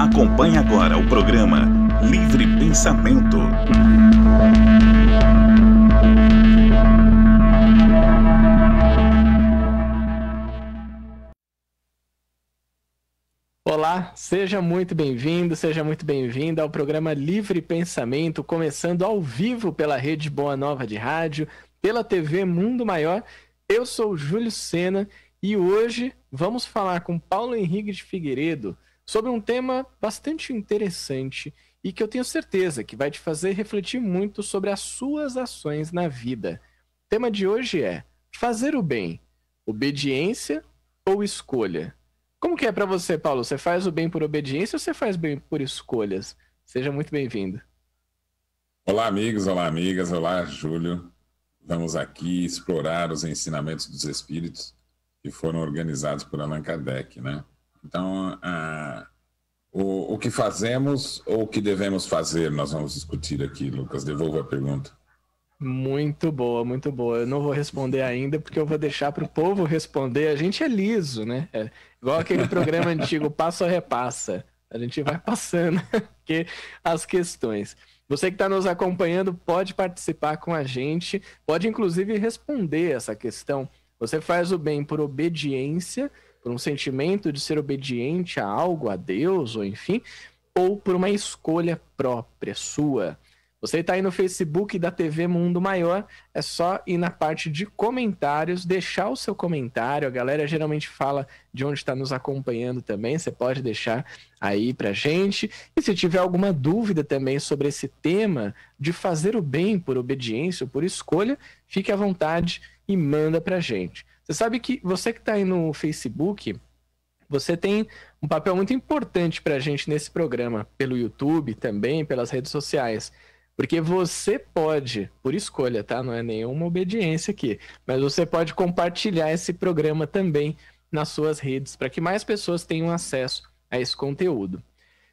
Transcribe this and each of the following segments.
Acompanhe agora o programa Livre Pensamento. Olá, seja muito bem-vindo, seja muito bem-vinda ao programa Livre Pensamento, começando ao vivo pela Rede Boa Nova de Rádio, pela TV Mundo Maior. Eu sou o Júlio Sena e hoje vamos falar com Paulo Henrique de Figueiredo sobre um tema bastante interessante e que eu tenho certeza que vai te fazer refletir muito sobre as suas ações na vida. O tema de hoje é fazer o bem, obediência ou escolha? Como que é para você, Paulo? Você faz o bem por obediência ou você faz o bem por escolhas? Seja muito bem-vindo. Olá, amigos, olá, amigas, olá, Júlio. Vamos aqui explorar os ensinamentos dos Espíritos que foram organizados por Allan Kardec, né? Então, o que fazemos ou o que devemos fazer, nós vamos discutir aqui, Lucas. Devolvo a pergunta. Muito boa, muito boa. Eu não vou responder ainda, porque eu vou deixar para o povo responder. A gente é liso, né? É igual aquele programa antigo, Passa ou Repassa. A gente vai passando aqui as questões. Você que está nos acompanhando pode participar com a gente, pode inclusive responder essa questão. Você faz o bem por obediência, por um sentimento de ser obediente a algo, a Deus, ou enfim, ou por uma escolha própria sua. Você está aí no Facebook da TV Mundo Maior, é só ir na parte de comentários, deixar o seu comentário. A galera geralmente fala de onde está nos acompanhando também, você pode deixar aí pra gente. E se tiver alguma dúvida também sobre esse tema de fazer o bem por obediência ou por escolha, fique à vontade e manda pra gente. Você sabe que você que está aí no Facebook, você tem um papel muito importante pra gente nesse programa, pelo YouTube também, pelas redes sociais. Porque você pode, por escolha, tá? Não é nenhuma obediência aqui, mas você pode compartilhar esse programa também nas suas redes, para que mais pessoas tenham acesso a esse conteúdo.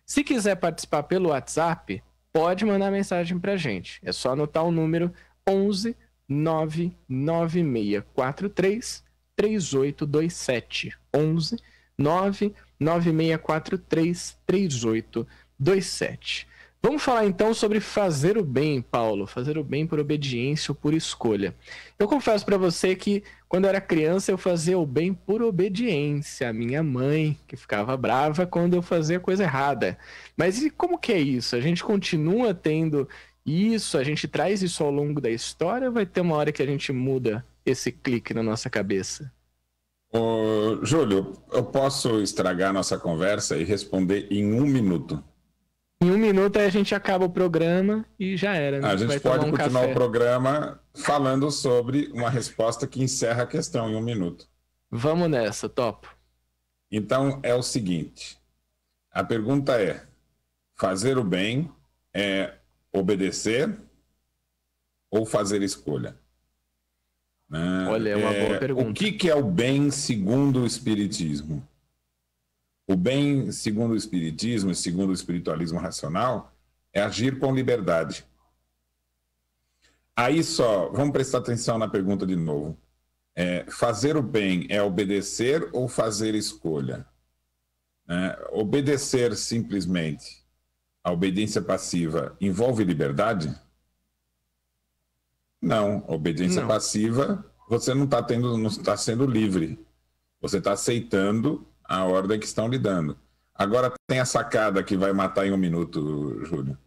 Se quiser participar pelo WhatsApp, pode mandar mensagem pra gente. É só anotar o número 11 99643 3827. 11 99643 3827. Vamos falar então sobre fazer o bem, Paulo. Fazer o bem por obediência ou por escolha. Eu confesso para você que quando eu era criança eu fazia o bem por obediência. A minha mãe, que ficava brava quando eu fazia coisa errada. Mas e como que é isso? A gente continua tendo isso? A gente traz isso ao longo da história ou vai ter uma hora que a gente muda esse clique na nossa cabeça? Ô, Júlio, eu posso estragar a nossa conversa e responder em 1 minuto. Em 1 minuto aí a gente acaba o programa e já era, né? A gente pode continuar o programa falando sobre uma resposta que encerra a questão em 1 minuto. Vamos nessa, topo. Então é o seguinte, a pergunta é, fazer o bem é obedecer ou fazer escolha? Olha, é uma boa pergunta. O que é o bem segundo o Espiritismo? O bem, segundo o Espiritismo e segundo o espiritualismo racional, é agir com liberdade. Aí só, vamos prestar atenção na pergunta de novo. Fazer o bem é obedecer ou fazer escolha? Obedecer simplesmente, a obediência passiva, envolve liberdade? Não, obediência passiva, você não está sendo livre. Você está aceitando a ordem que estão lhe dando. Agora tem a sacada que vai matar em 1 minuto, Júlio,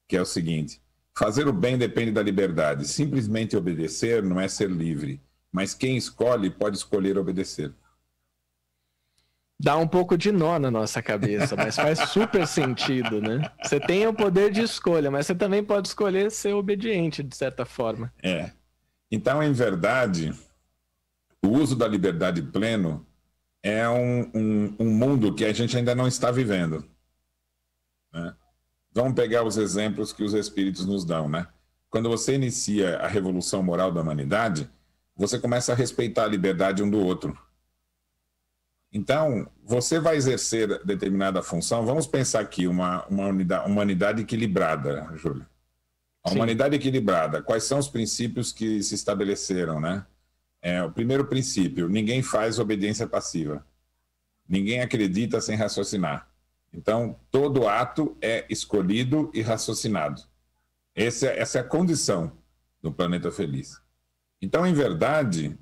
que é o seguinte: fazer o bem depende da liberdade. Simplesmente obedecer não é ser livre, mas quem escolhe pode escolher obedecer. Dá um pouco de nó na nossa cabeça, mas faz super sentido, né? Você tem o poder de escolha, mas você também pode escolher ser obediente, de certa forma. Então, em verdade, o uso da liberdade pleno é um mundo que a gente ainda não está vivendo, né? Vamos pegar os exemplos que os Espíritos nos dão, né? Quando você inicia a revolução moral da humanidade, você começa a respeitar a liberdade um do outro. Então, você vai exercer determinada função. Vamos pensar aqui uma humanidade equilibrada, Júlio. A humanidade equilibrada, quais são os princípios que se estabeleceram, né? o primeiro princípio: ninguém faz obediência passiva. Ninguém acredita sem raciocinar. Então, todo ato é escolhido e raciocinado. Essa é a condição do planeta feliz. Então, em verdade,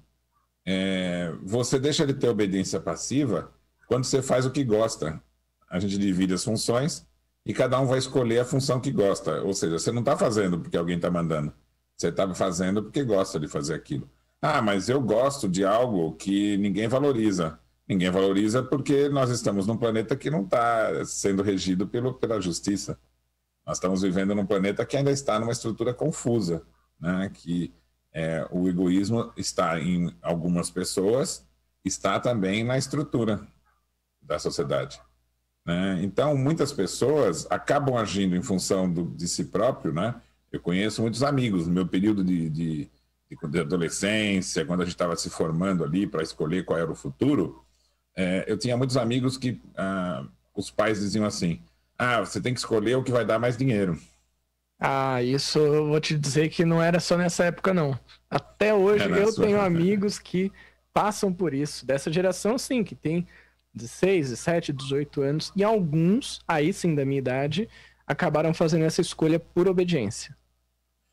você deixa de ter obediência passiva quando você faz o que gosta. A gente divide as funções e cada um vai escolher a função que gosta. Ou seja, você não está fazendo porque alguém está mandando. Você está fazendo porque gosta de fazer aquilo. Ah, mas eu gosto de algo que ninguém valoriza. Ninguém valoriza porque nós estamos num planeta que não está sendo regido pela justiça. Nós estamos vivendo num planeta que ainda está numa estrutura confusa, né? Que o egoísmo está em algumas pessoas, está também na estrutura da sociedade, né? Então, muitas pessoas acabam agindo em função de si próprio, né? Eu conheço muitos amigos no meu período de adolescência, quando a gente estava se formando ali para escolher qual era o futuro. Eu tinha muitos amigos que os pais diziam assim: você tem que escolher o que vai dar mais dinheiro. Isso eu vou te dizer que não era só nessa época, não. Até hoje eu tenho amigos que passam por isso, dessa geração, sim, que tem 16, 17, 18 anos, e alguns, aí sim da minha idade, acabaram fazendo essa escolha por obediência.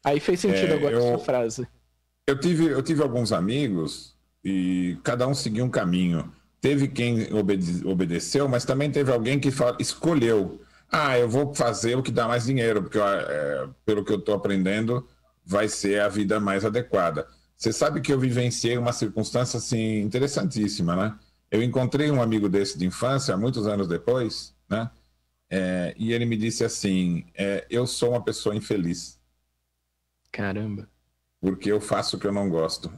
Aí fez sentido agora a sua frase. Eu tive alguns amigos e cada um seguiu um caminho. Teve quem obedeceu, mas também teve alguém que escolheu. Eu vou fazer o que dá mais dinheiro, porque pelo que eu estou aprendendo, vai ser a vida mais adequada. Você sabe que eu vivenciei uma circunstância assim, interessantíssima, né? Eu encontrei um amigo desse de infância, muitos anos depois, né? E ele me disse assim: eu sou uma pessoa infeliz. Caramba. Porque eu faço o que eu não gosto.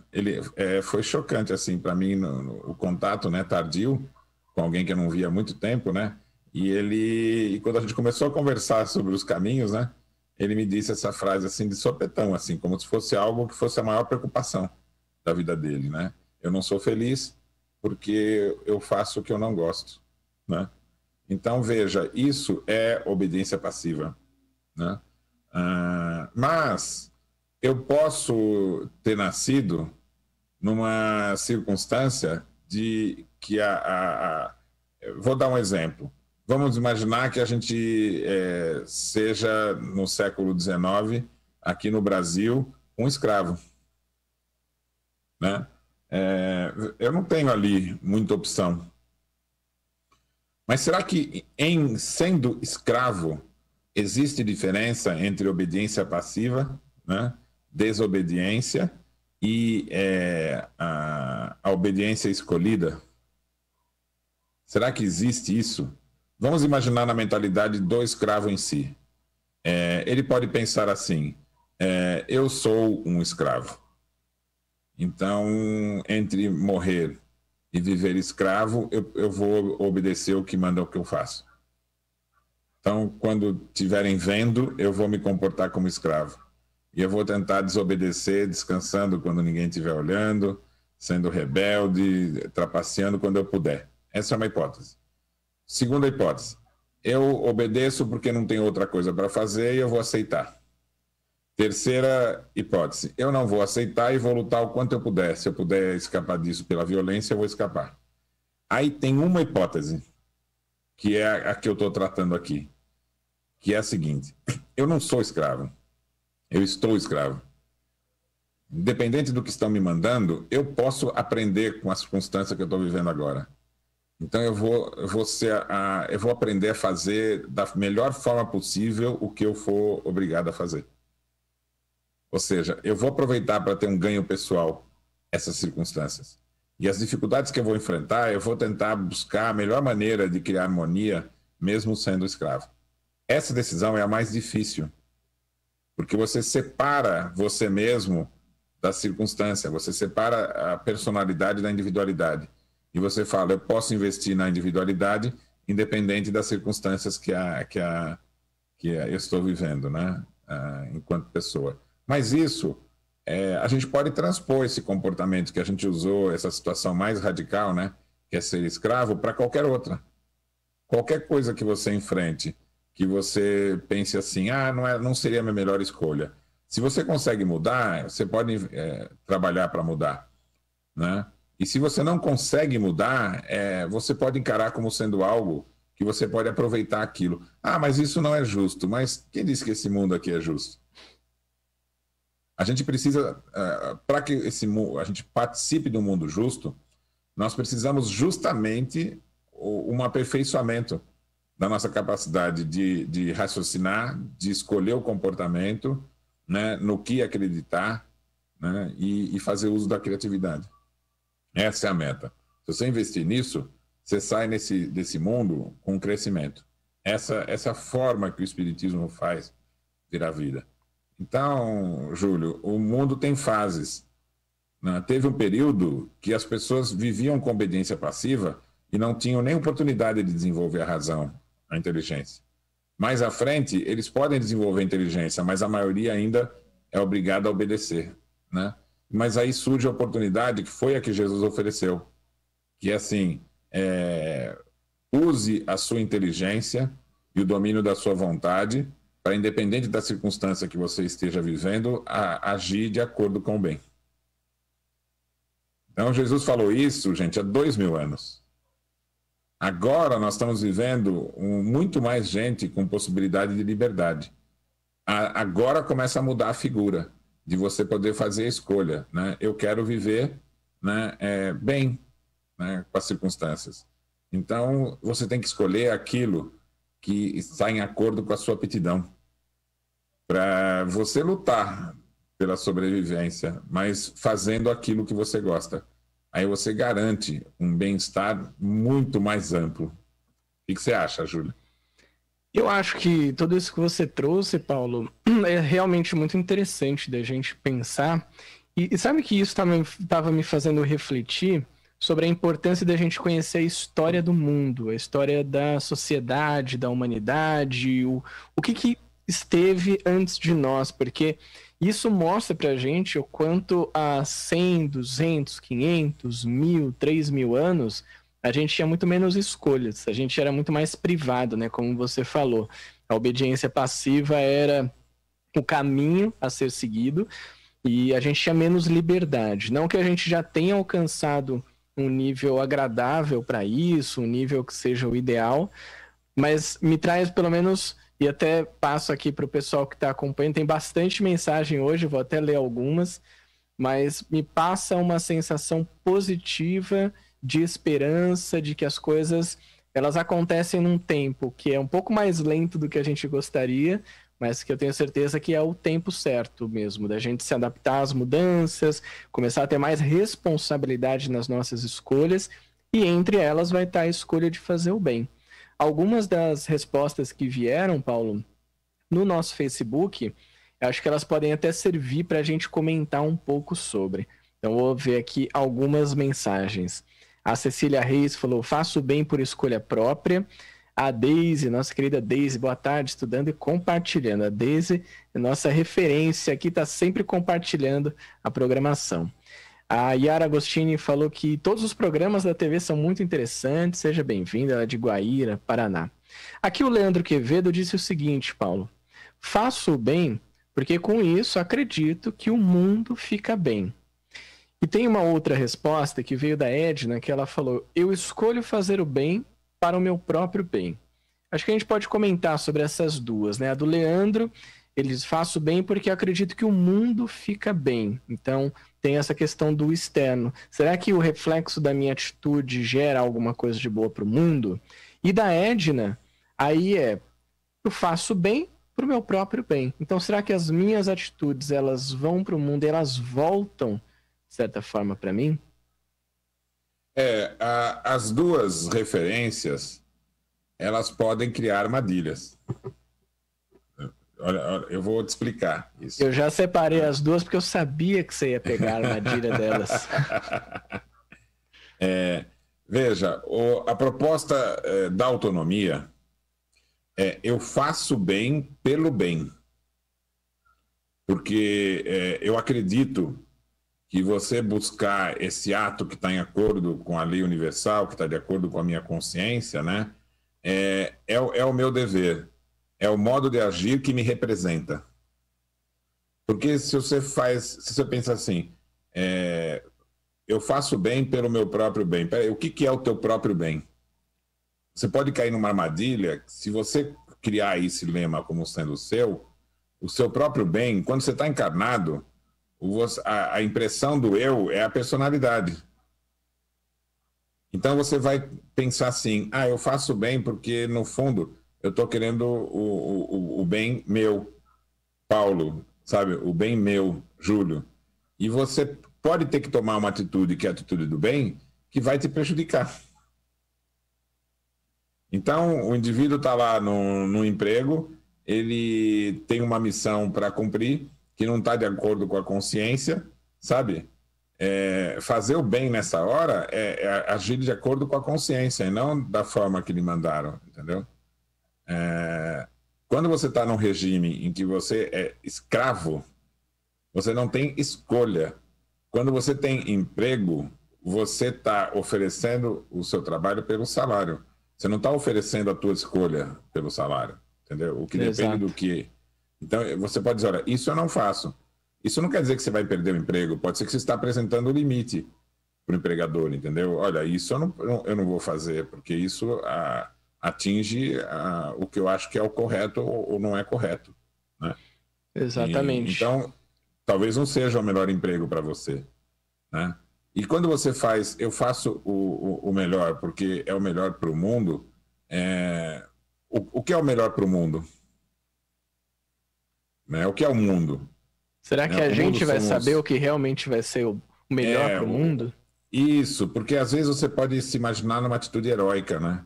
Foi chocante, assim, para mim, o contato, né, tardio, com alguém que eu não via há muito tempo, né? E quando a gente começou a conversar sobre os caminhos, né, ele me disse essa frase, assim, de sopetão, assim, como se fosse algo que fosse a maior preocupação da vida dele, né? Eu não sou feliz porque eu faço o que eu não gosto, né? Então, veja, isso é obediência passiva, né? Mas eu posso ter nascido numa circunstância de que vou dar um exemplo. Vamos imaginar que a gente seja no século XIX, aqui no Brasil, um escravo, né? Eu não tenho ali muita opção. Mas será que em sendo escravo existe diferença entre obediência passiva, né, desobediência e a obediência escolhida? Será que existe isso? Vamos imaginar na mentalidade do escravo em si. Ele pode pensar assim: eu sou um escravo. Então, entre morrer e viver escravo, eu vou obedecer o que manda o que eu faço. Então, quando estiverem vendo, eu vou me comportar como escravo. E eu vou tentar desobedecer, descansando quando ninguém estiver olhando, sendo rebelde, trapaceando quando eu puder. Essa é uma hipótese. Segunda hipótese: eu obedeço porque não tenho outra coisa para fazer e eu vou aceitar. Terceira hipótese: eu não vou aceitar e vou lutar o quanto eu puder. Se eu puder escapar disso pela violência, eu vou escapar. Aí tem uma hipótese, que é a que eu estou tratando aqui, que é a seguinte: eu não sou escravo, eu estou escravo. Independente do que estão me mandando, eu posso aprender com a circunstância que eu estou vivendo agora. Então eu vou aprender a fazer da melhor forma possível o que eu for obrigado a fazer. Ou seja, eu vou aproveitar para ter um ganho pessoal essas circunstâncias. E as dificuldades que eu vou enfrentar, eu vou tentar buscar a melhor maneira de criar harmonia, mesmo sendo escravo. Essa decisão é a mais difícil, porque você separa você mesmo da circunstância, você separa a personalidade da individualidade. E você fala: eu posso investir na individualidade, independente das circunstâncias que eu estou vivendo, né? Enquanto pessoa. Mas isso, a gente pode transpor esse comportamento que a gente usou, essa situação mais radical, né, que é ser escravo, para qualquer outra. Qualquer coisa que você enfrente, que você pense assim: não seria a minha melhor escolha. Se você consegue mudar, você pode trabalhar para mudar. né? E se você não consegue mudar, você pode encarar como sendo algo que você pode aproveitar aquilo. Ah, mas isso não é justo. Mas quem disse que esse mundo aqui é justo? A gente precisa, para que a gente participe do mundo justo, nós precisamos justamente um aperfeiçoamento da nossa capacidade de raciocinar, de escolher o comportamento, né, no que acreditar, né, e fazer uso da criatividade. Essa é a meta. Se você investir nisso, você sai desse mundo com crescimento. Essa forma que o Espiritismo faz virar vida. Então, Júlio, o mundo tem fases, né? Teve um período que as pessoas viviam com obediência passiva e não tinham nem oportunidade de desenvolver a razão, a inteligência. Mais à frente, eles podem desenvolver a inteligência, mas a maioria ainda é obrigada a obedecer, né? Mas aí surge a oportunidade, que foi a que Jesus ofereceu, que é assim, use a sua inteligência e o domínio da sua vontade para, independente da circunstância que você esteja vivendo, agir de acordo com o bem. Então, Jesus falou isso, gente, há 2000 anos. Agora nós estamos vivendo muito mais gente com possibilidade de liberdade. Agora começa a mudar a figura de você poder fazer a escolha, né? Eu quero viver, né, bem, né, com as circunstâncias. Então, você tem que escolher aquilo que está em acordo com a sua aptidão, para você lutar pela sobrevivência, mas fazendo aquilo que você gosta. Aí você garante um bem-estar muito mais amplo. O que você acha, Júlio? Eu acho que tudo isso que você trouxe, Paulo, é realmente muito interessante da gente pensar. E sabe que isso estava me fazendo refletir sobre a importância da gente conhecer a história do mundo, a história da sociedade, da humanidade, o que esteve antes de nós, porque isso mostra pra gente o quanto há 100, 200, 500, 1000, 3000 anos a gente tinha muito menos escolhas, a gente era muito mais privado, né? Como você falou, a obediência passiva era o caminho a ser seguido e a gente tinha menos liberdade. Não que a gente já tenha alcançado um nível agradável para isso, um nível que seja o ideal, mas me traz pelo menos, e até passo aqui para o pessoal que está acompanhando, tem bastante mensagem hoje, vou até ler algumas, mas me passa uma sensação positiva de esperança, de que as coisas elas acontecem num tempo que é um pouco mais lento do que a gente gostaria, mas que eu tenho certeza que é o tempo certo mesmo, da gente se adaptar às mudanças, começar a ter mais responsabilidade nas nossas escolhas, e entre elas vai estar a escolha de fazer o bem. Algumas das respostas que vieram, Paulo, no nosso Facebook, eu acho que elas podem até servir para a gente comentar um pouco sobre. Então, vou ver aqui algumas mensagens. A Cecília Reis falou, faço bem por escolha própria. A Deise, nossa querida Deise, boa tarde, estudando e compartilhando. A Deise é nossa referência aqui, está sempre compartilhando a programação. A Yara Agostini falou que todos os programas da TV são muito interessantes, seja bem-vinda, ela é de Guaíra, Paraná. Aqui o Leandro Quevedo disse o seguinte, Paulo, faço o bem porque com isso acredito que o mundo fica bem. E tem uma outra resposta que veio da Edna, que ela falou, eu escolho fazer o bem para o meu próprio bem. Acho que a gente pode comentar sobre essas duas, né? A do Leandro, eles faço bem porque acredito que o mundo fica bem. Então, tem essa questão do externo. Será que o reflexo da minha atitude gera alguma coisa de boa para o mundo? E da Edna, aí eu faço bem para o meu próprio bem. Então, será que as minhas atitudes, elas vão para o mundo e elas voltam, de certa forma, para mim? As duas referências, elas podem criar armadilhas. Olha, eu vou te explicar isso. Eu já separei as duas porque eu sabia que você ia pegar a armadilha delas. Veja, a proposta da autonomia é eu faço bem pelo bem. Porque eu acredito que você buscar esse ato que está em acordo com a lei universal, que está de acordo com a minha consciência, né, é o meu dever. É o modo de agir que me representa. Porque se você pensa assim, eu faço bem pelo meu próprio bem. Peraí, o que é o teu próprio bem? Você pode cair numa armadilha, se você criar esse lema como sendo o seu próprio bem, quando você está encarnado, a impressão do eu é a personalidade. Então você vai pensar assim, eu faço bem porque, no fundo, eu estou querendo o bem meu, Paulo, sabe? O bem meu, Júlio. E você pode ter que tomar uma atitude, que é a atitude do bem, que vai te prejudicar. Então, o indivíduo está lá no emprego, ele tem uma missão para cumprir, que não está de acordo com a consciência, sabe? Fazer o bem nessa hora é agir de acordo com a consciência, e não da forma que lhe mandaram, entendeu? Quando você está num regime em que você é escravo, você não tem escolha. Quando você tem emprego, você está oferecendo o seu trabalho pelo salário. Você não está oferecendo a tua escolha pelo salário, entendeu? O que depende do que... Então, você pode dizer, olha, isso eu não faço. Isso não quer dizer que você vai perder o emprego. Pode ser que você está apresentando o limite para o empregador, entendeu? Olha, isso eu não vou fazer, porque isso atinge o que eu acho que é o correto ou não é correto, né? Exatamente. Então, talvez não seja o melhor emprego para você, né? E quando você faz, eu faço o melhor porque é o melhor para o mundo, o que é o melhor para o mundo? Né? O que é o mundo? Será que a gente vai saber o que realmente vai ser o melhor para o mundo? Isso, porque às vezes você pode se imaginar numa atitude heróica, né?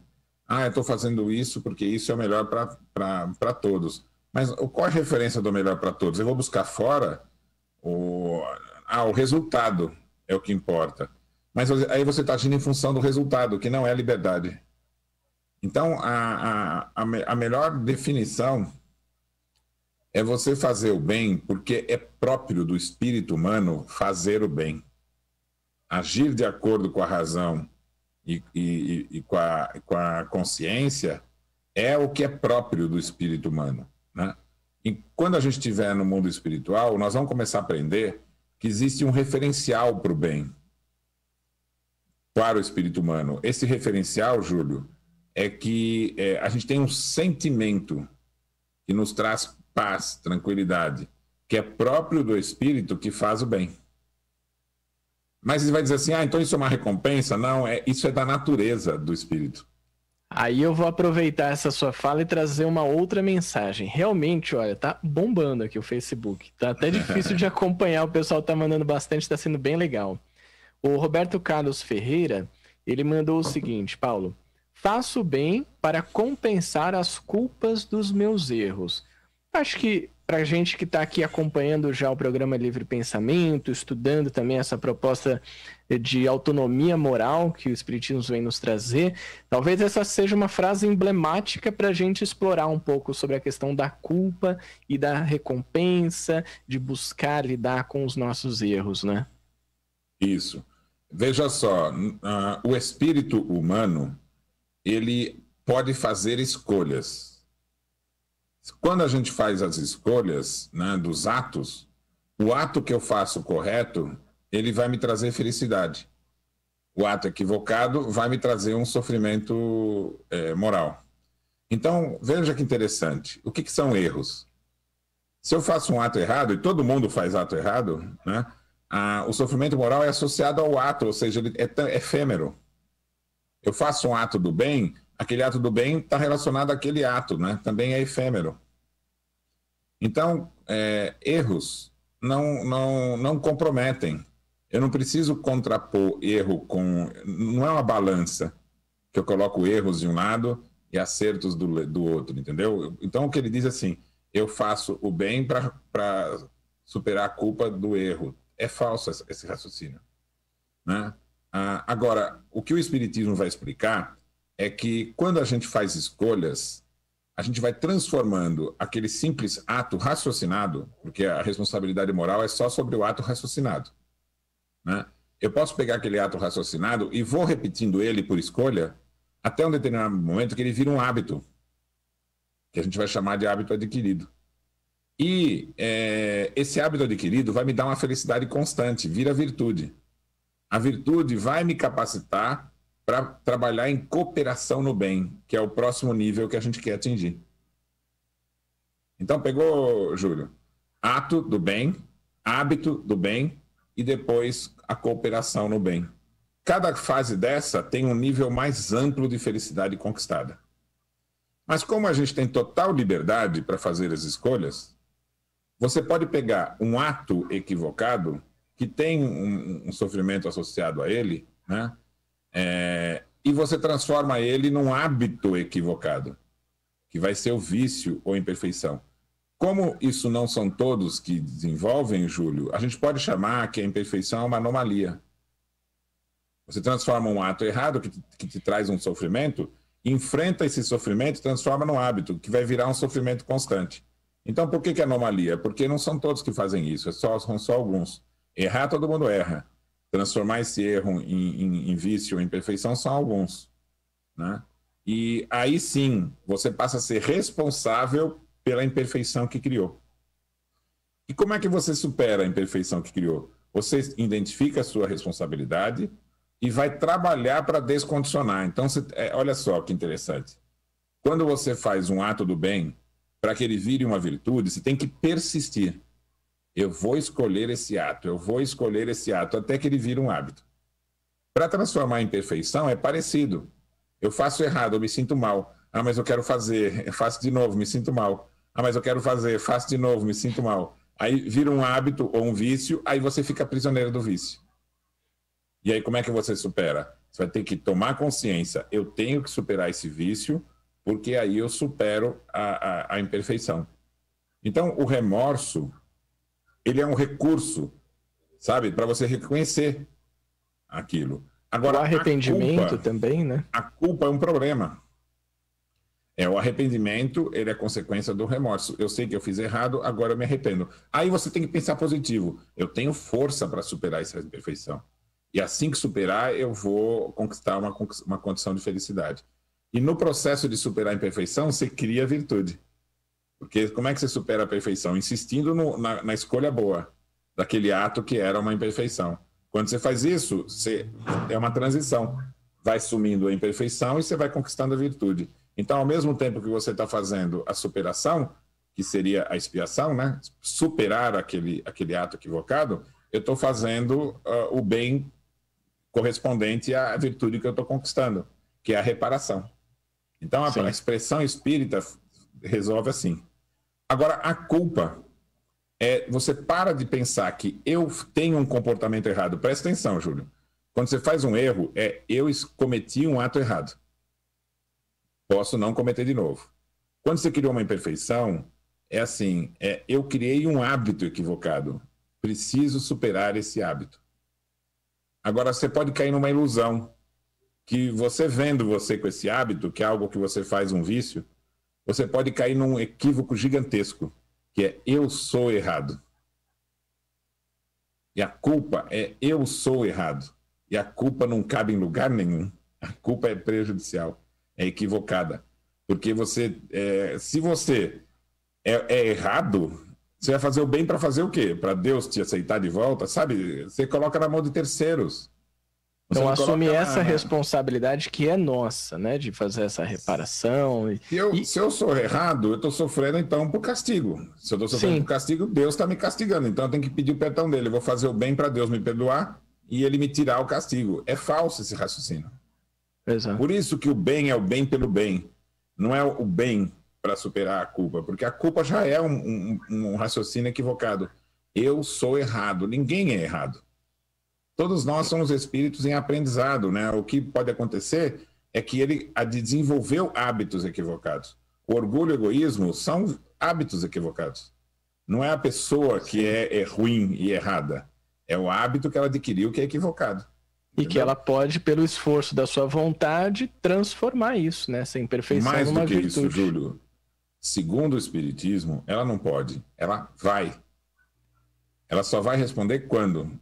Eu estou fazendo isso porque isso é o melhor para todos. Mas qual é a referência do melhor para todos? Eu vou buscar fora o resultado. É o que importa. Mas aí você está agindo em função do resultado, que não é liberdade. Então, a melhor definição é você fazer o bem porque é próprio do espírito humano fazer o bem. Agir de acordo com a razão e com a consciência é o que é próprio do espírito humano, né? E quando a gente estiver no mundo espiritual, nós vamos começar a aprender que existe um referencial para o bem, para o espírito humano. Esse referencial, Júlio, é que a gente tem um sentimento que nos traz paz, tranquilidade, que é próprio do espírito que faz o bem. Mas você vai dizer assim, então isso é uma recompensa? Não, isso é da natureza do espírito. Aí eu vou aproveitar essa sua fala e trazer uma outra mensagem. Realmente, olha, tá bombando aqui o Facebook. Tá até difícil de acompanhar, o pessoal tá mandando bastante, tá sendo bem legal. O Roberto Carlos Ferreira, ele mandou o seguinte, Paulo: faço bem para compensar as culpas dos meus erros. Acho que pra gente que tá aqui acompanhando já o programa Livre Pensamento, estudando também essa proposta de autonomia moral que o Espiritismo vem nos trazer, talvez essa seja uma frase emblemática para a gente explorar um pouco sobre a questão da culpa e da recompensa, de buscar lidar com os nossos erros, né? Isso. Veja só, o espírito humano, ele pode fazer escolhas. Quando a gente faz as escolhas, né, dos atos, o ato que eu faço correto, ele vai me trazer felicidade. O ato equivocado vai me trazer um sofrimento moral. Então, veja que interessante. O que são erros? Se eu faço um ato errado, e todo mundo faz ato errado, né, o sofrimento moral é associado ao ato, ou seja, ele é efêmero. Eu faço um ato do bem, aquele ato do bem está relacionado àquele ato, né? Também é efêmero. Então, erros não comprometem. Eu não preciso contrapor erro com... Não é uma balança que eu coloco erros de um lado e acertos do outro, entendeu? Então, o que ele diz assim, eu faço o bem para superar a culpa do erro. É falso esse raciocínio, né? Agora, o que o Espiritismo vai explicar é que quando a gente faz escolhas, a gente vai transformando aquele simples ato raciocinado, porque a responsabilidade moral é só sobre o ato raciocinado, né? Eu posso pegar aquele ato raciocinado e vou repetindo ele por escolha até um determinado momento que ele vira um hábito, que a gente vai chamar de hábito adquirido. E esse hábito adquirido vai me dar uma felicidade constante, vira virtude. A virtude vai me capacitar para trabalhar em cooperação no bem, que é o próximo nível que a gente quer atingir. Então, pegou, Júlio? Ato do bem, hábito do bem e depois a cooperação no bem. Cada fase dessa tem um nível mais amplo de felicidade conquistada. Mas como a gente tem total liberdade para fazer as escolhas, você pode pegar um ato equivocado que tem um sofrimento associado a ele, né? E você transforma ele num hábito equivocado, que vai ser o vício ou imperfeição. Como isso não são todos que desenvolvem, Júlio, a gente pode chamar que a imperfeição é uma anomalia. Você transforma um ato errado que te traz um sofrimento, enfrenta esse sofrimento e transforma num hábito, que vai virar um sofrimento constante. Então, por que anomalia? Porque não são todos que fazem isso, são só alguns. Errar, todo mundo erra. Transformar esse erro em vício ou imperfeição são alguns, né? E aí sim, você passa a ser responsável pela imperfeição que criou. E como é que você supera a imperfeição que criou? Você identifica a sua responsabilidade e vai trabalhar para descondicionar. Então, olha só que interessante. Quando você faz um ato do bem, para que ele vire uma virtude, você tem que persistir. Eu vou escolher esse ato, eu vou escolher esse ato, até que ele vire um hábito. Para transformar em perfeição é parecido. Eu faço errado, eu me sinto mal. Ah, mas eu quero fazer, eu faço de novo, me sinto mal. Ah, mas eu quero fazer, faço de novo, me sinto mal. Aí vira um hábito ou um vício, aí você fica prisioneiro do vício. E aí como é que você supera? Você vai ter que tomar consciência, eu tenho que superar esse vício, porque aí eu supero a imperfeição. Então, o remorso, ele é um recurso, sabe, para você reconhecer aquilo. Agora, o arrependimento também, né? A culpa é um problema. O arrependimento, ele é consequência do remorso. Eu sei que eu fiz errado, agora eu me arrependo. Aí você tem que pensar positivo. Eu tenho força para superar essa imperfeição. E assim que superar, eu vou conquistar uma condição de felicidade. E no processo de superar a imperfeição, você cria a virtude. Porque como é que você supera a perfeição? Insistindo na escolha boa daquele ato que era uma imperfeição. Quando você faz isso, é uma transição. Vai sumindo a imperfeição e você vai conquistando a virtude. Então, ao mesmo tempo que você está fazendo a superação, que seria a expiação, né? Superar aquele ato equivocado, eu estou fazendo o bem correspondente à virtude que eu estou conquistando, que é a reparação. Então, a expressão espírita resolve assim. Agora, a culpa você para de pensar que eu tenho um comportamento errado. Presta atenção, Júlio. Quando você faz um erro, eu cometi um ato errado. Posso não cometer de novo. Quando você criou uma imperfeição, eu criei um hábito equivocado. Preciso superar esse hábito. Agora, você pode cair numa ilusão, que você vendo você com esse hábito, que é algo que você faz um vício, você pode cair num equívoco gigantesco, que é eu sou errado. E a culpa é eu sou errado. E a culpa não cabe em lugar nenhum. A culpa é prejudicial, é equivocada. Porque se você é errado, você vai fazer o bem para fazer o quê? Para Deus te aceitar de volta, sabe? Você coloca na mão de terceiros. Então, assumir essa responsabilidade que é nossa, né? De fazer essa reparação. Se eu sou errado, eu estou sofrendo, então, por castigo. Se eu estou sofrendo por castigo, Deus está me castigando. Então, eu tenho que pedir o perdão dele. Eu vou fazer o bem para Deus me perdoar e ele me tirar o castigo. É falso esse raciocínio. Exato. Por isso que o bem é o bem pelo bem. Não é o bem para superar a culpa. Porque a culpa já é um raciocínio equivocado. Eu sou errado. Ninguém é errado. Todos nós somos espíritos em aprendizado, né? O que pode acontecer é que ele desenvolveu hábitos equivocados. O orgulho e o egoísmo são hábitos equivocados. Não é a pessoa que é ruim e errada. É o hábito que ela adquiriu que é equivocado. Entendeu? E que ela pode, pelo esforço da sua vontade, transformar isso, né? Essa imperfeição numa virtude. Mais do que isso, Júlio. Segundo o Espiritismo, ela não pode. Ela vai. Ela só vai responder quando?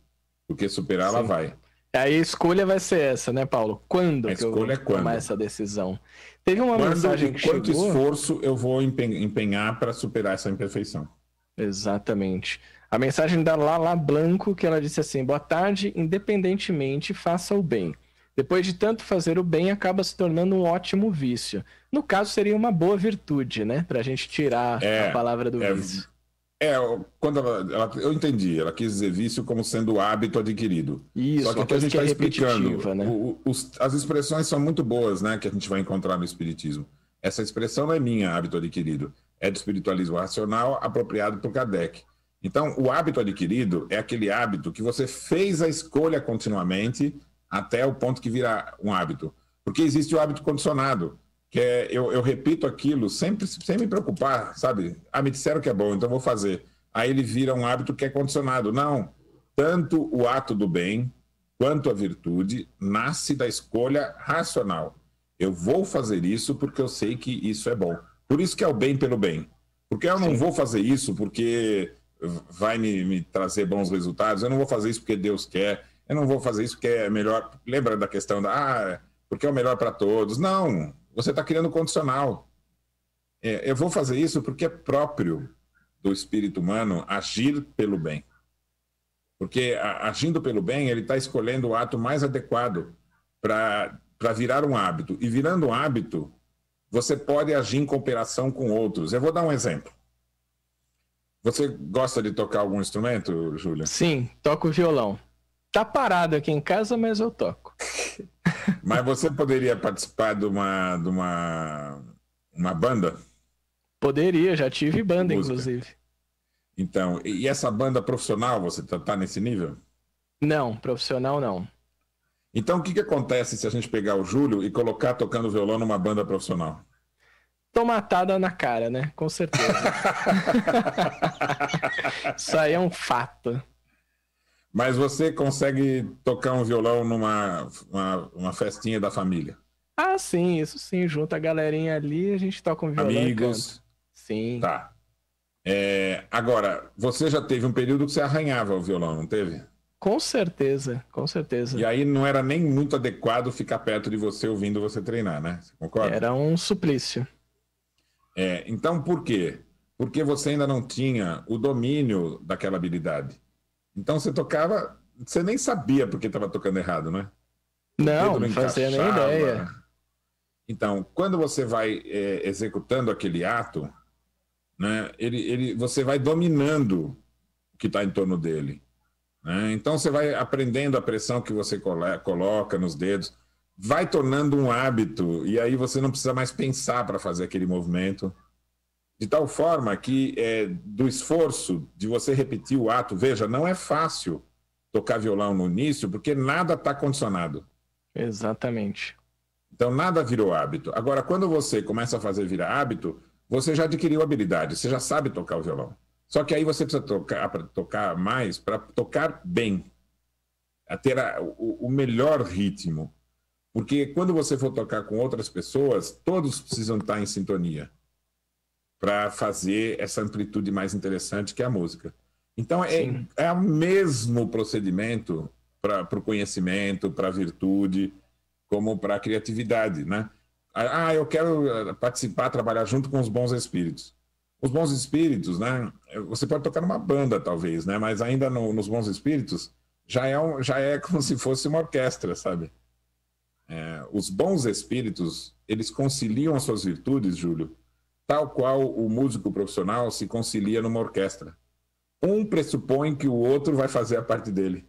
Porque superar ela vai. Aí a escolha vai ser essa, né, Paulo? Quando que eu vou tomar essa decisão? Teve uma mensagem que quanto esforço eu vou empenhar para superar essa imperfeição? Exatamente. A mensagem da Lala Blanco, que ela disse assim: boa tarde, independentemente, faça o bem. Depois de tanto fazer o bem, acaba se tornando um ótimo vício. No caso, seria uma boa virtude, né? Pra gente tirar a palavra do vício. Quando eu entendi, ela quis dizer vício como sendo hábito adquirido. Isso, só que aqui a gente está explicando, né? As expressões são muito boas, né, que a gente vai encontrar no Espiritismo. Essa expressão não é minha, hábito adquirido, é do espiritualismo racional apropriado por Kardec. Então, o hábito adquirido é aquele hábito que você fez a escolha continuamente até o ponto que vira um hábito. Porque existe o hábito condicionado, que é eu repito aquilo sempre sem me preocupar, sabe? Me disseram que é bom, então vou fazer. Aí ele vira um hábito que é condicionado. Não, tanto o ato do bem quanto a virtude nasce da escolha racional. Eu vou fazer isso porque eu sei que isso é bom. Por isso que é o bem pelo bem. Porque eu não vou fazer isso porque vai me trazer bons resultados, eu não vou fazer isso porque Deus quer, eu não vou fazer isso porque é melhor. Lembra da questão porque é o melhor para todos? Não, você está criando condicional. Eu vou fazer isso porque é próprio do espírito humano agir pelo bem. Porque agindo pelo bem, ele está escolhendo o ato mais adequado para virar um hábito. E virando um hábito, você pode agir em cooperação com outros. Eu vou dar um exemplo. Você gosta de tocar algum instrumento, Júlia? Sim, toco violão. Tá parado aqui em casa, mas eu toco. Mas você poderia participar de uma banda? Poderia, já tive banda, inclusive. Então, e essa banda profissional, você tá nesse nível? Não, profissional não. Então, o que acontece se a gente pegar o Júlio e colocar tocando violão numa banda profissional? Tomatada na cara, né? Com certeza. Isso aí é um fato. Mas você consegue tocar um violão numa uma festinha da família? Ah, sim, isso sim. Junta a galerinha ali, a gente toca um violão. Amigos? Sim. Tá. Agora, você já teve um período que você arranhava o violão, não teve? Com certeza, com certeza. E aí não era nem muito adequado ficar perto de você ouvindo você treinar, né? Você concorda? Era um suplício. Então, por quê? Porque você ainda não tinha o domínio daquela habilidade. Então você tocava, você nem sabia porque estava tocando errado, né? Não fazia nem ideia. Então, quando você vai executando aquele ato, né, você vai dominando o que está em torno dele. Né? Então você vai aprendendo a pressão que você coloca nos dedos, vai tornando um hábito, e aí você não precisa mais pensar para fazer aquele movimento. De tal forma que do esforço de você repetir o ato, veja, não é fácil tocar violão no início, porque nada está condicionado. Exatamente. Então nada virou hábito. Agora, quando você começa a fazer virar hábito, você já adquiriu habilidade, você já sabe tocar o violão. Só que aí você precisa tocar mais para tocar bem, a ter o melhor ritmo. Porque quando você for tocar com outras pessoas, todos precisam estar em sintonia para fazer essa amplitude mais interessante que é a música. Então, é o mesmo procedimento para o conhecimento, para a virtude, como para a criatividade, né? Eu quero participar, trabalhar junto com os bons espíritos. Os bons espíritos, né? Você pode tocar numa banda, talvez, né? Mas ainda nos bons espíritos, já é como se fosse uma orquestra, sabe? Os bons espíritos, eles conciliam as suas virtudes, Júlio, tal qual o músico profissional se concilia numa orquestra. Um pressupõe que o outro vai fazer a parte dele.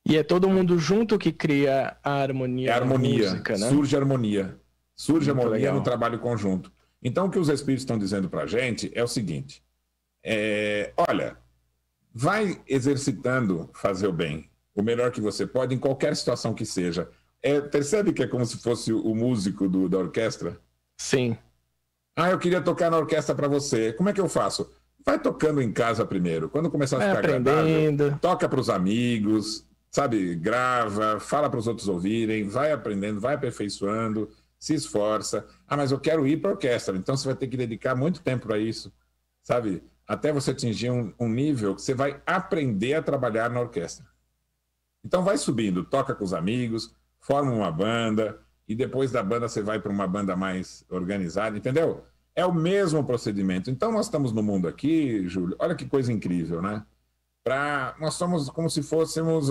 E é todo mundo junto que cria a harmonia. É harmonia, música, né? Surge harmonia. Surge Muito harmonia legal. no trabalho conjunto. Então, o que os espíritos estão dizendo para a gente é o seguinte. Olha, vai exercitando fazer o bem, o melhor que você pode, em qualquer situação que seja. Percebe que é como se fosse o músico da orquestra? Sim. Eu queria tocar na orquestra para você. Como é que eu faço? Vai tocando em casa primeiro. Quando começar a ficar agradável, toca para os amigos, sabe? Grava, fala para os outros ouvirem, vai aprendendo, vai aperfeiçoando, se esforça. Mas eu quero ir para a orquestra. Então você vai ter que dedicar muito tempo para isso, sabe? Até você atingir um nível que você vai aprender a trabalhar na orquestra. Então vai subindo, toca com os amigos, forma uma banda, e depois da banda você vai para uma banda mais organizada, entendeu? É o mesmo procedimento. Então, nós estamos no mundo aqui, Júlio, olha que coisa incrível, né? Nós somos como se fôssemos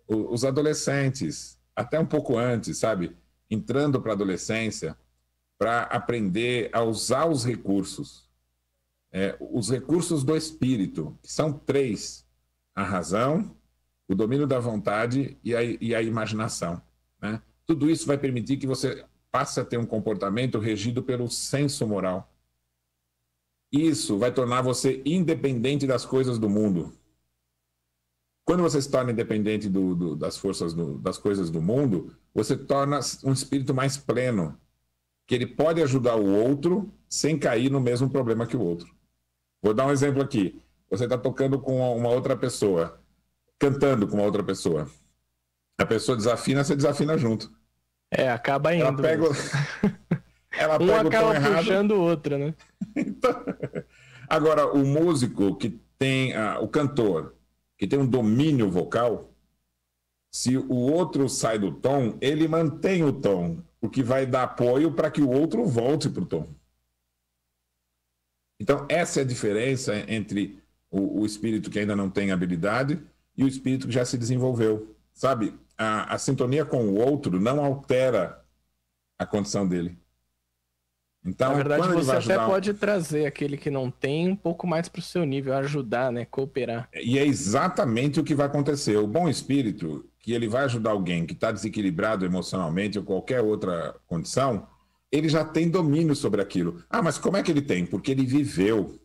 os adolescentes, até um pouco antes, sabe? Entrando para a adolescência, para aprender a usar os recursos do espírito, que são 3: a razão, o domínio da vontade e a imaginação, né? Tudo isso vai permitir que você passe a ter um comportamento regido pelo senso moral. Isso vai tornar você independente das coisas do mundo. Quando você se torna independente das forças das coisas do mundo, você torna um espírito mais pleno, que ele pode ajudar o outro sem cair no mesmo problema que o outro. Vou dar um exemplo aqui. Você está tocando com uma outra pessoa, cantando com uma outra pessoa. A pessoa desafina, você desafina junto. Acaba indo. Ela um pega acaba o tom errado. puxando o outro, né? Então, agora, o músico que tem, o cantor, que tem um domínio vocal, se o outro sai do tom, ele mantém o tom, o que vai dar apoio para que o outro volte para o tom. Então, essa é a diferença entre o espírito que ainda não tem habilidade e o espírito que já se desenvolveu. Sabe, a sintonia com o outro não altera a condição dele. Então, na verdade, quando você ele vai até pode trazer aquele que não tem um pouco mais para o seu nível, ajudar, né? Cooperar. E é exatamente o que vai acontecer. O bom espírito, que ele vai ajudar alguém que está desequilibrado emocionalmente ou qualquer outra condição, ele já tem domínio sobre aquilo. Mas como é que ele tem? Porque ele viveu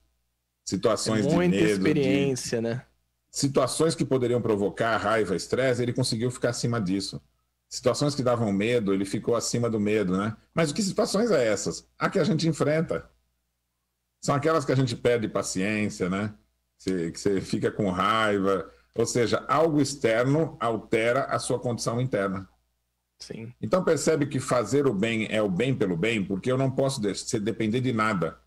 situações de medo. Muita experiência, né? Situações que poderiam provocar raiva, estresse, ele conseguiu ficar acima disso. Situações que davam medo, ele ficou acima do medo, né? Mas que situações é essas? A que a gente enfrenta. São aquelas que a gente perde paciência, né? Que você fica com raiva. Ou seja, algo externo altera a sua condição interna. Sim. Então percebe que fazer o bem é o bem pelo bem, porque eu não posso depender de nada.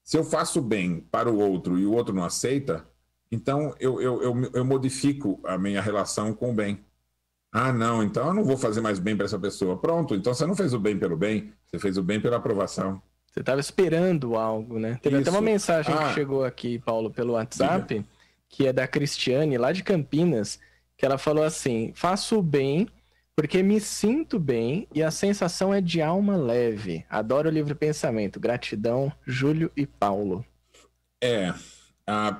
Se eu faço bem para o outro e o outro não aceita, então eu modifico a minha relação com o bem. Não, então eu não vou fazer mais bem para essa pessoa. Pronto, então você não fez o bem pelo bem, você fez o bem pela aprovação. Você estava esperando algo, né? Teve até uma mensagem que chegou aqui, Paulo, pelo WhatsApp, que é da Cristiane, lá de Campinas, que ela falou assim: faço o bem porque me sinto bem e a sensação é de alma leve. Adoro o livre pensamento. Gratidão, Júlio e Paulo.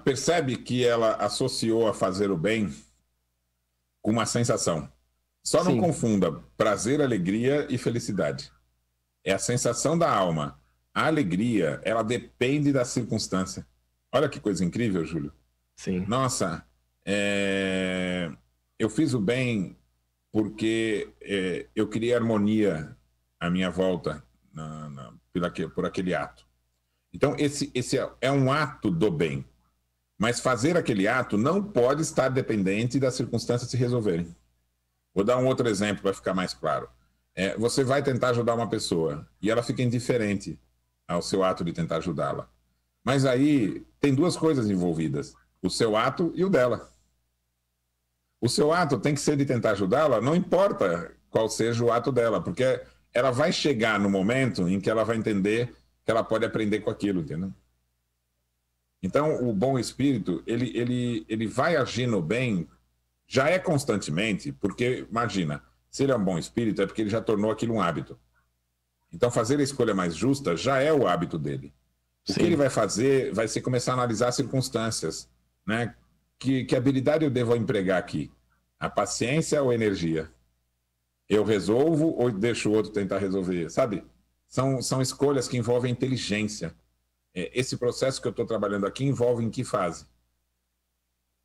Percebe que ela associou a fazer o bem com uma sensação. Só não confunda prazer, alegria e felicidade. É a sensação da alma. A alegria, ela depende da circunstância. Olha que coisa incrível, Júlio. Sim. Nossa, eu fiz o bem porque eu queria harmonia à minha volta por aquele ato. Então, esse é um ato do bem. Mas fazer aquele ato não pode estar dependente das circunstâncias se resolverem. Vou dar um outro exemplo para ficar mais claro. Você vai tentar ajudar uma pessoa e ela fica indiferente ao seu ato de tentar ajudá-la. Mas aí tem duas coisas envolvidas: o seu ato e o dela. O seu ato tem que ser de tentar ajudá-la, não importa qual seja o ato dela, porque ela vai chegar no momento em que ela vai entender que ela pode aprender com aquilo, entendeu? Então, o bom espírito, ele vai agir no bem, já é constantemente, porque, imagina, se ele é um bom espírito, é porque ele já tornou aquilo um hábito. Então, fazer a escolha mais justa já é o hábito dele. O que ele vai fazer vai ser começar a analisar as circunstâncias, né? Que habilidade eu devo empregar aqui? A paciência ou a energia? Eu resolvo ou deixo o outro tentar resolver? Sabe? São escolhas que envolvem inteligência. Esse processo que eu estou trabalhando aqui envolve em que fase?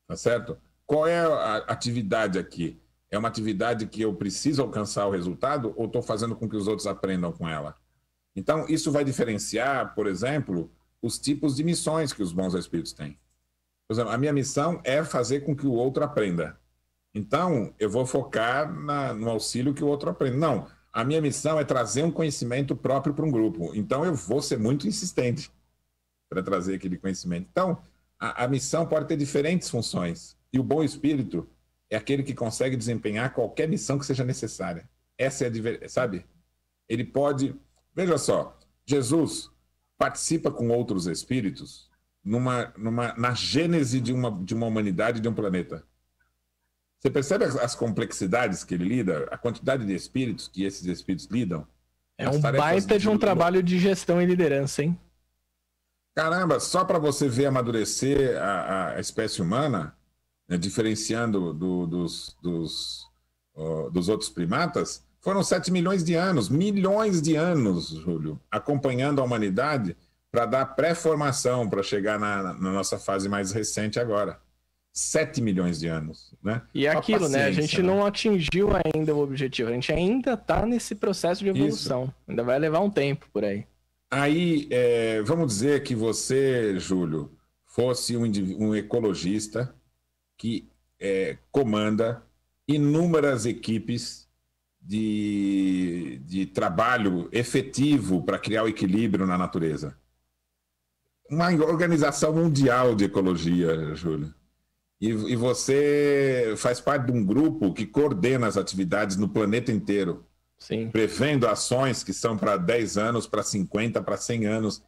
Tá certo? Qual é a atividade aqui? É uma atividade que eu preciso alcançar o resultado ou estou fazendo com que os outros aprendam com ela? Então, isso vai diferenciar, por exemplo, os tipos de missões que os bons espíritos têm. Por exemplo, a minha missão é fazer com que o outro aprenda. Então, eu vou focar no auxílio que o outro aprenda. Não, a minha missão é trazer um conhecimento próprio para um grupo. Então, eu vou ser muito insistente para trazer aquele conhecimento. Então, a missão pode ter diferentes funções. E o bom espírito é aquele que consegue desempenhar qualquer missão que seja necessária. Essa é a sabe? Ele pode... Veja só, Jesus, participa com outros espíritos na gênese de uma humanidade, de um planeta. Você percebe as complexidades que ele lida, a quantidade de espíritos que esses espíritos lidam? É um baita de um trabalho de gestão e liderança, hein? Caramba, só para você ver amadurecer a espécie humana, né, diferenciando dos outros primatas, foram 7 milhões de anos, Júlio, acompanhando a humanidade para dar pré-formação, para chegar na nossa fase mais recente agora. 7 milhões de anos, né? E é aquilo, né? A gente não atingiu ainda o objetivo, a gente ainda está nesse processo de evolução. Isso. Ainda vai levar um tempo por aí. Aí, vamos dizer que você, Júlio, fosse um ecologista que comanda inúmeras equipes de trabalho efetivo para criar o equilíbrio na natureza. Uma organização mundial de ecologia, Júlio. E você faz parte de um grupo que coordena as atividades no planeta inteiro. Sim. Prevendo ações que são para 10 anos, para 50, para 100 anos,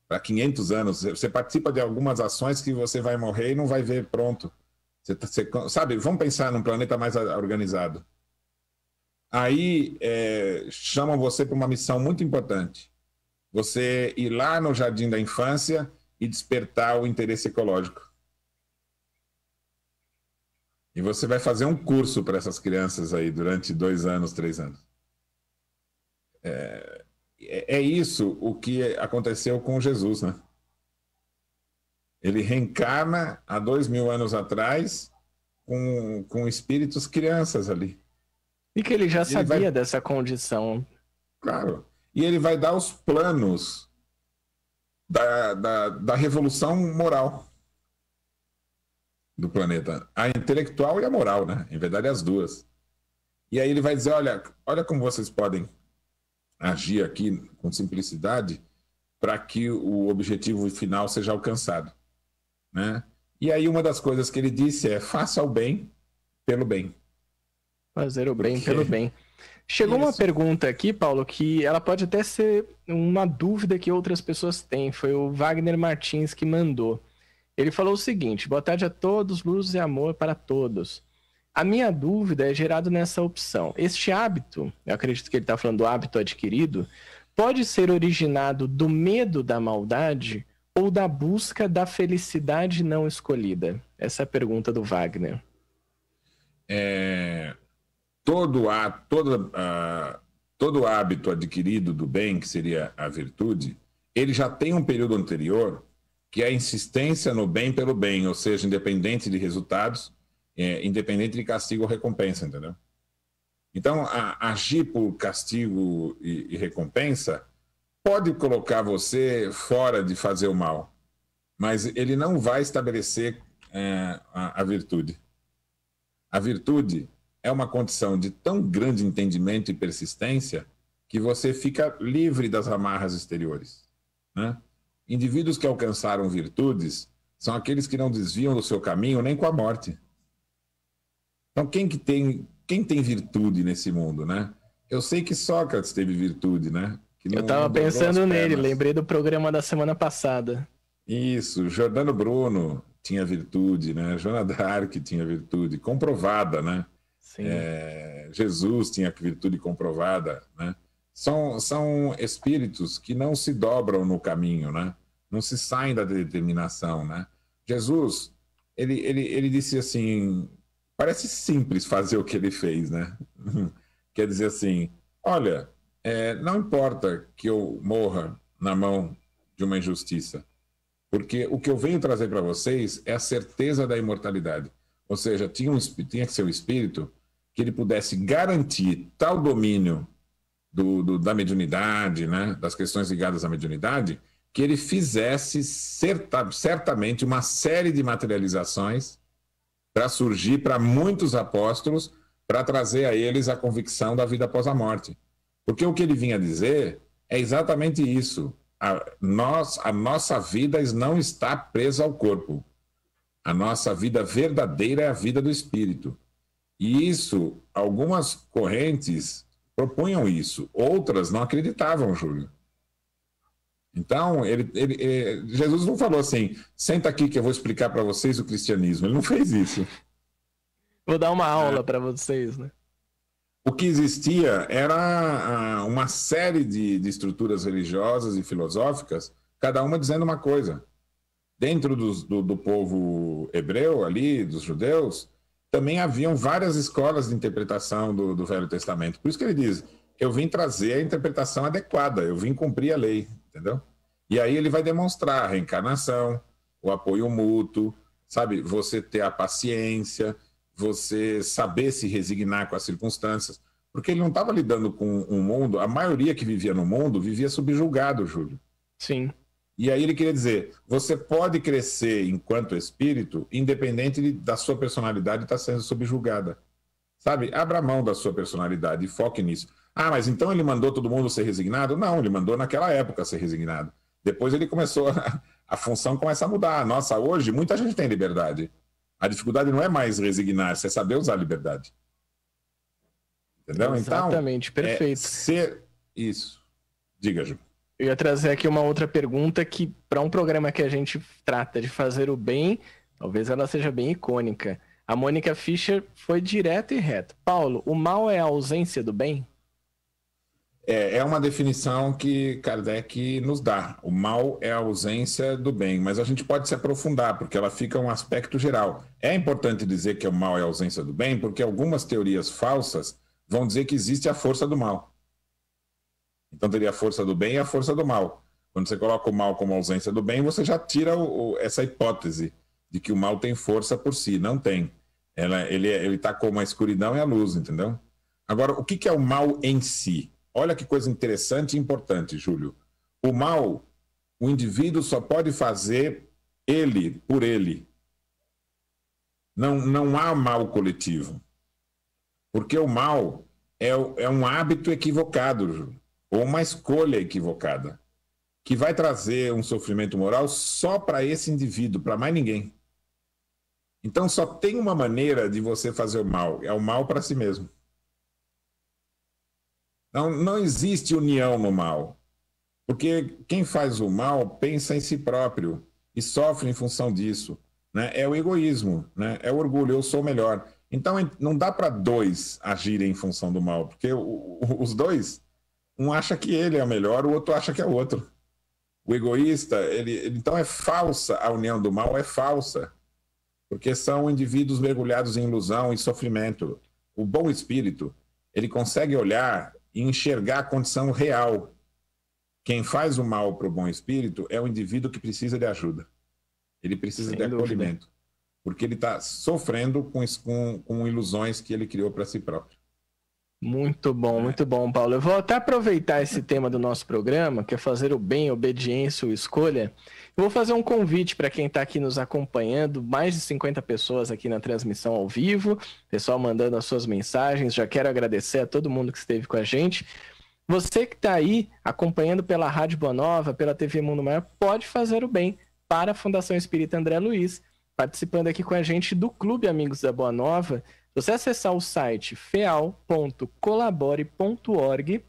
para 500 anos. Você participa de algumas ações que você vai morrer e não vai ver pronto. Sabe, vamos pensar num planeta mais organizado. Aí chamam você para uma missão muito importante. Você ir lá no Jardim da Infância e despertar o interesse ecológico. E você vai fazer um curso para essas crianças aí durante 2 anos, 3 anos. É isso o que aconteceu com Jesus, né? Ele reencarna há 2000 anos atrás com espíritos crianças ali. E que ele já sabia dessa condição. Claro. E ele vai dar os planos da revolução moral do planeta. A intelectual e a moral, né? Em verdade, as duas. E aí ele vai dizer, olha como vocês podem agir aqui com simplicidade para que o objetivo final seja alcançado, né? E aí uma das coisas que ele disse é: faça o bem pelo bem. Fazer o bem pelo bem. Chegou uma pergunta aqui, Paulo, que ela pode até ser uma dúvida que outras pessoas têm. Foi o Wagner Martins que mandou. Ele falou o seguinte: boa tarde a todos, luz e amor para todos. A minha dúvida é gerada nessa opção. Este hábito, eu acredito que ele está falando do hábito adquirido, pode ser originado do medo da maldade ou da busca da felicidade não escolhida? Essa é a pergunta do Wagner. Todo hábito adquirido do bem, que seria a virtude, ele já tem um período anterior, que é a insistência no bem pelo bem, ou seja, independente de resultados, independente de castigo ou recompensa, entendeu? Então, agir por castigo e recompensa pode colocar você fora de fazer o mal, mas ele não vai estabelecer a virtude. A virtude é uma condição de tão grande entendimento e persistência que você fica livre das amarras exteriores, né? Indivíduos que alcançaram virtudes são aqueles que não desviam do seu caminho nem com a morte. Então, quem tem virtude nesse mundo, né? Eu sei que Sócrates teve virtude, né? Eu estava pensando nele, lembrei do programa da semana passada. Isso, Giordano Bruno tinha virtude, né? Joana d'Arc tinha virtude, comprovada, né? Sim. Jesus tinha virtude comprovada, né? São espíritos que não se dobram no caminho, né? Não se saem da determinação, né? Jesus, ele disse assim, parece simples fazer o que ele fez, né? Quer dizer assim, olha, não importa que eu morra na mão de uma injustiça, porque o que eu venho trazer para vocês é a certeza da imortalidade. Ou seja, tinha que ser um espírito que ele pudesse garantir tal domínio da mediunidade, né, das questões ligadas à mediunidade, que ele fizesse certamente uma série de materializações para surgir para muitos apóstolos, para trazer a eles a convicção da vida após a morte. Porque o que ele vinha dizer é exatamente isso. A nossa vida não está presa ao corpo. A nossa vida verdadeira é a vida do espírito. E isso, algumas correntes propunham isso, outras não acreditavam, Júlio. Então, Jesus não falou assim, senta aqui que eu vou explicar para vocês o cristianismo. Ele não fez isso. Vou dar uma aula para vocês, né? O que existia era uma série de estruturas religiosas e filosóficas, cada uma dizendo uma coisa. Dentro do povo hebreu ali, dos judeus, também haviam várias escolas de interpretação do Velho Testamento. Por isso que ele diz, eu vim trazer a interpretação adequada, eu vim cumprir a lei, entendeu? E aí ele vai demonstrar a reencarnação, o apoio mútuo, sabe? Você ter a paciência, você saber se resignar com as circunstâncias, porque ele não estava lidando com um mundo, a maioria que vivia no mundo vivia subjugado, Júlio. Sim. E aí ele queria dizer, você pode crescer enquanto espírito, independente da sua personalidade estar sendo subjugada. Sabe? Abra mão da sua personalidade e foque nisso. Ah, mas então ele mandou todo mundo ser resignado? Não, ele mandou naquela época ser resignado. Depois ele começou, a função começa a mudar. Nossa, hoje muita gente tem liberdade. A dificuldade não é mais resignar-se, é saber usar a liberdade. Entendeu? Exatamente, então, perfeito. Isso. Diga, Ju. Eu ia trazer aqui uma outra pergunta que, para um programa que a gente trata de fazer o bem, talvez ela seja bem icônica. A Mônica Fischer foi direta e reta. Paulo, o mal é a ausência do bem? É uma definição que Kardec nos dá. O mal é a ausência do bem, mas a gente pode se aprofundar, porque ela fica um aspecto geral. É importante dizer que o mal é a ausência do bem, porque algumas teorias falsas vão dizer que existe a força do mal. Então teria a força do bem e a força do mal. Quando você coloca o mal como ausência do bem, você já tira essa hipótese de que o mal tem força por si. Não tem. Ele está como a escuridão e a luz, entendeu? Agora, o que é o mal em si? Olha que coisa interessante e importante, Júlio. O mal, o indivíduo só pode fazer ele por ele. Não há mal coletivo. Porque o mal é um hábito equivocado, Júlio, ou uma escolha equivocada, que vai trazer um sofrimento moral só para esse indivíduo, para mais ninguém. Então só tem uma maneira de você fazer o mal, é o mal para si mesmo. Não existe união no mal, porque quem faz o mal pensa em si próprio e sofre em função disso, né? É o egoísmo, né? É o orgulho, eu sou melhor. Então não dá para dois agirem em função do mal, porque os dois, um acha que ele é o melhor, o outro acha que é o outro. O egoísta, então é falsa, a união do mal é falsa, porque são indivíduos mergulhados em ilusão e sofrimento. O bom espírito, ele consegue olhar e enxergar a condição real. Quem faz o mal para o bom espírito é o indivíduo que precisa de ajuda. Ele precisa de acolhimento, porque ele está sofrendo com ilusões que ele criou para si próprio. Muito bom, Paulo. Eu vou até aproveitar esse tema do nosso programa, que é fazer o bem, obediência ou escolha. Eu vou fazer um convite para quem está aqui nos acompanhando, mais de 50 pessoas aqui na transmissão ao vivo, pessoal mandando as suas mensagens. Já quero agradecer a todo mundo que esteve com a gente. Você que está aí acompanhando pela Rádio Boa Nova, pela TV Mundo Maior, pode fazer o bem para a Fundação Espírita André Luiz, participando aqui com a gente do Clube Amigos da Boa Nova. Se você acessar o site feal.colabore.org,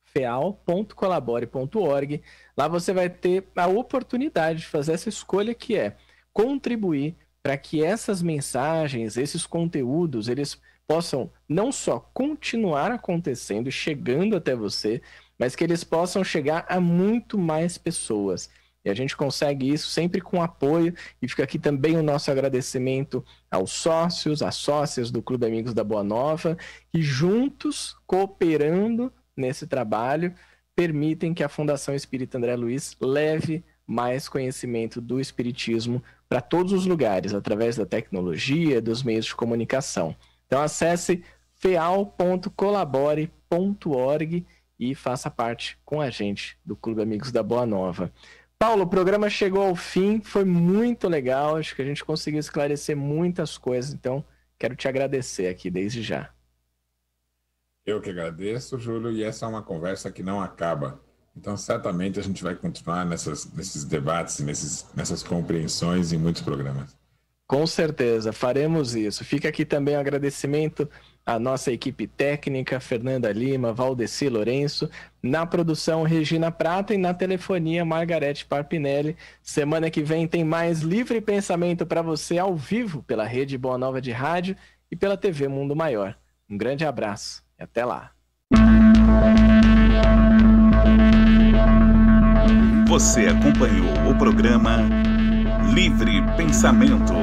feal.colabore.org, lá você vai ter a oportunidade de fazer essa escolha, que é contribuir para que essas mensagens, esses conteúdos, eles possam não só continuar acontecendo e chegando até você, mas que eles possam chegar a muito mais pessoas. E a gente consegue isso sempre com apoio, e fica aqui também o nosso agradecimento aos sócios, às sócias do Clube Amigos da Boa Nova, que juntos, cooperando nesse trabalho, permitem que a Fundação Espírita André Luiz leve mais conhecimento do Espiritismo para todos os lugares, através da tecnologia, dos meios de comunicação. Então acesse feal.colabore.org e faça parte com a gente do Clube Amigos da Boa Nova. Paulo, o programa chegou ao fim, foi muito legal, acho que a gente conseguiu esclarecer muitas coisas, então quero te agradecer aqui desde já. Eu que agradeço, Júlio, e essa é uma conversa que não acaba. Então, certamente a gente vai continuar nesses debates, nessas compreensões em muitos programas. Com certeza, faremos isso. Fica aqui também o agradecimento a nossa equipe técnica, Fernanda Lima, Valdeci Lourenço, na produção Regina Prata e na telefonia Margarete Parpinelli. Semana que vem tem mais Livre Pensamento para você ao vivo pela Rede Boa Nova de Rádio e pela TV Mundo Maior. Um grande abraço e até lá. Você acompanhou o programa Livre Pensamento.